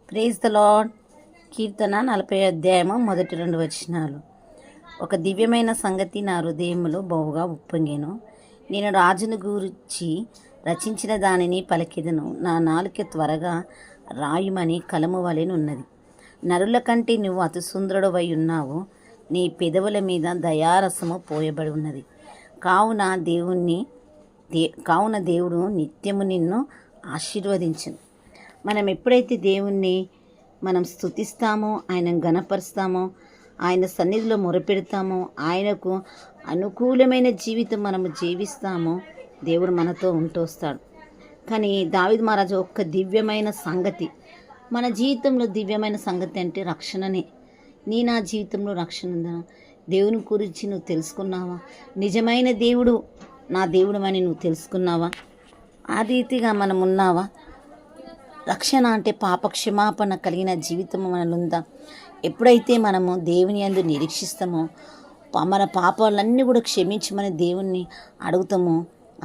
Praise the lord. కీర్తన 40 అధ్యాయము 1-2 వచనాలు. ఒక దివ్యమైన సంగతి నా హృదయములో బహుగా ఉప్పొంగెను. నేను రాజును గూర్చి రచించిన దానిని పలికెదను. నా నాలుక త్వరగా రాయుమని కలము వలెనున్నది. నరుల కంటే నువ్వు అతి సుందరుడవై ఉన్నావు. నీ పెదవుల మీద దయారసము పోయబడి ఉన్నది. కావున దేవుడు నిత్యము నిన్ను ఆశీర్వదించును. మనం ఎప్పుడైతే దేవుణ్ణి స్తుతిస్తామో, ఆయనను ఘనపరుస్తామో, ఆయన సన్నిధిలో మొరపెడతామో, ఆయనకు అనుకూలమైన జీవితం మనము జీవిస్తామో దేవుడు మనతో ఉంటూ వస్తాడు. కానీ దావీదు మహారాజు ఒక్క దివ్యమైన సంగతి, మన జీవితంలో దివ్యమైన సంగతి అంటే రక్షణనే. నా జీవితంలో రక్షణ ఉందా? దేవుని గురించి నువ్వు తెలుసుకున్నావా? నిజమైన దేవుడు నా దేవుడు అని నువ్వు తెలుసుకున్నావా? ఆ రీతిగా మనం ఉన్నావా? రక్షణ అంటే పాప క్షమాపణ కలిగిన జీవితం మనలో ఉందా? ఎప్పుడైతే మనము దేవుని యందు నిరీక్షిస్తామో, మన పాపాలన్నీ కూడా క్షమించమని దేవుణ్ణి అడుగుతామో,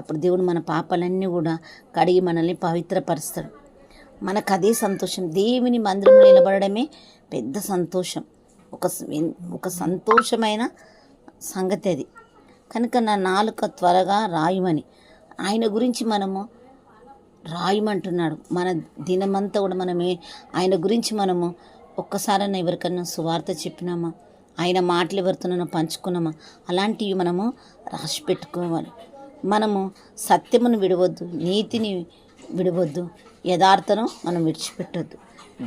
అప్పుడు దేవుడు మన పాపాలన్నీ కూడా కడిగి మనల్ని పవిత్రపరుస్తాడు. మనకు అదే సంతోషం. దేవుని మందిరంలో నిలబడమే పెద్ద సంతోషం. ఒక సంతోషమైన సంగతి అది. కనుక నా నాలుక త్వరగా రాయమని ఆయన గురించి మనము రాయమంటున్నాడు. మన దినమంతా కూడా మనమే ఆయన గురించి మనము ఒక్కసారైనా ఎవరికన్నా సువార్త చెప్పినామా, ఆయన మాటలు ఎవరితోనైనా పంచుకున్నామా, అలాంటివి మనము రాసి పెట్టుకోవాలి. మనము సత్యమును విడవద్దు, నీతిని విడవద్దు, యథార్థను మనం విడిచిపెట్టొద్దు.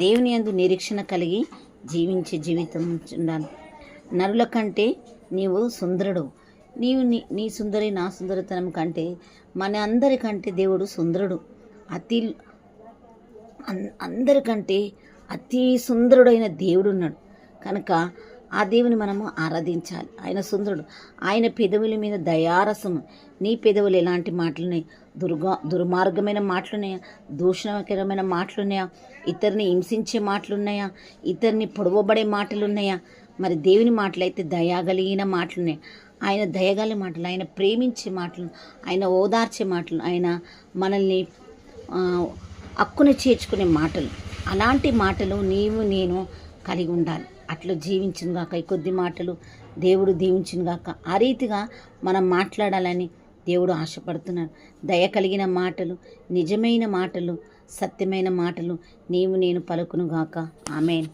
దేవుని యందు నిరీక్షణ కలిగి జీవించే జీవితం ఉండాలి. నరుల కంటే నీవు సుందరుడు. నీ సుందరి నా సుందరతనం కంటే మన అందరికంటే దేవుడు సుందరుడు. అందరికంటే అతి సుందరుడైన దేవుడు ఉన్నాడు. కనుక ఆ దేవుని మనము ఆరాధించాలి. ఆయన సుందరుడు. ఆయన పెదవుల మీద దయారసము. నీ పెదవులు ఎలాంటి మాటలున్నాయి? దుర్మార్గమైన మాటలున్నాయా? దూషణకరమైన మాటలున్నాయా? ఇతరుని హింసించే మాటలున్నాయా? ఇతరుని పొడవబడే మాటలున్నాయా? మరి దేవుని మాటలైతే దయాగలిగిన మాటలున్నాయి. ఆయన దయగల మాటలు, ఆయన ప్రేమించే మాటలు, ఆయన ఓదార్చే మాటలు, ఆయన మనల్ని హక్కుని చేర్చుకునే మాటలు, అలాంటి మాటలు నీవు నేను కలిగి ఉండాలి. అట్లా జీవించును గాక. ఈ కొద్ది మాటలు దేవుడు దీవించును గాక. ఆ రీతిగా మనం మాట్లాడాలని దేవుడు ఆశపడుతున్నాడు. దయ కలిగిన మాటలు, నిజమైన మాటలు, సత్యమైన మాటలు నీవు నేను పలుకును గాక. ఆమేన్.